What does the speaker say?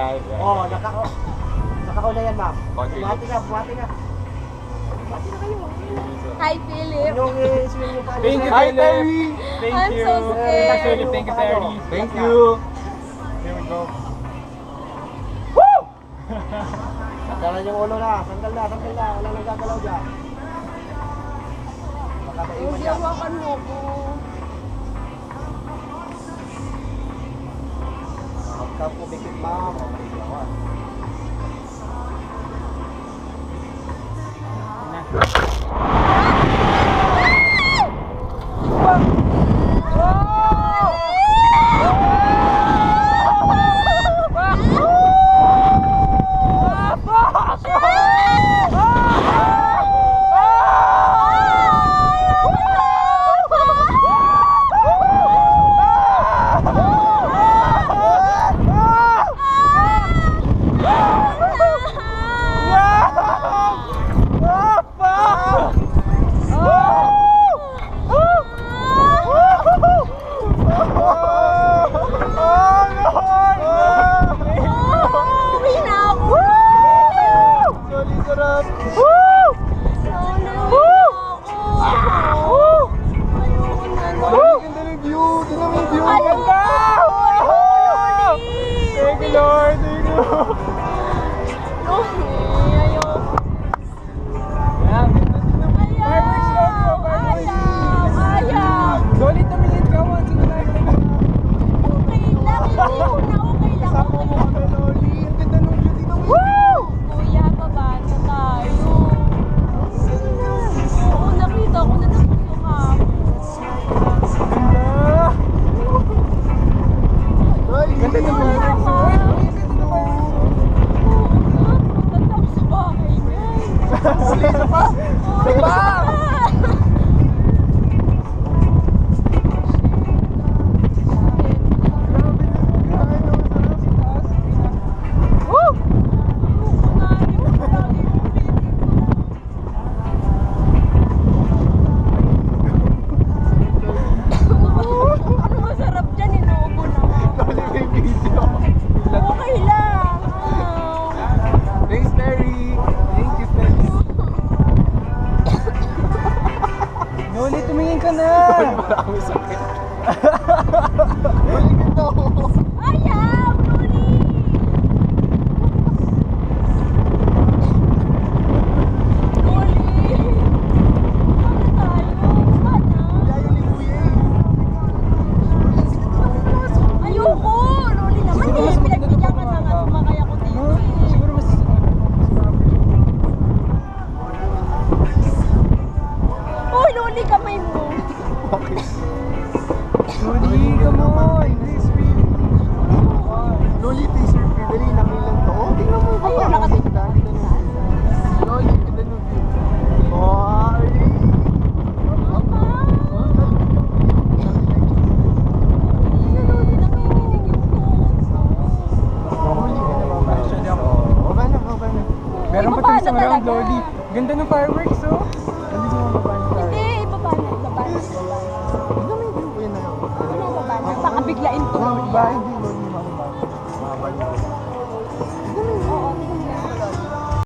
Right. Oh, nakakauna yan, ma'am. Okay. Buhati na. Buhati na kayo. Hi, Philip. Yung swing mo pa. Thank you, Hi, Philip. Terry! Thank I'm you. so scared. Philip, thank you, Terry. Thank you! Here we go. Sandalan yung ulo na. Sandal na. Wala nang gagalaw dyan. Baka maiwan Hindi, yan. hawakan mo ko. Pagka pumikit, ma'am. Okay, gawan. Marami sakit. Ayaw, Luli! Luli! Paano tayo? Ayoko! Luli naman eh! Pinagbigyan ka na nga sumakay ako dito eh. Siguro mas... Uy, Luli, kamay mo! Okay. Loli, come on! This really... Loli, taser free. Dali, nakilang to. Oh, tingnan mo. Ayun, nakatingin. Loli, tingnan mo. Oh, Meron pa tayo isang round, Lodi. Ganda ng fireworks, oh. Hindi mo mababa ng fireworks. Hindi, ibaba na. Tingnan mo yung view. Yan na yun. Ibaba na. Baka biglain to. Ba, hindi, Loli.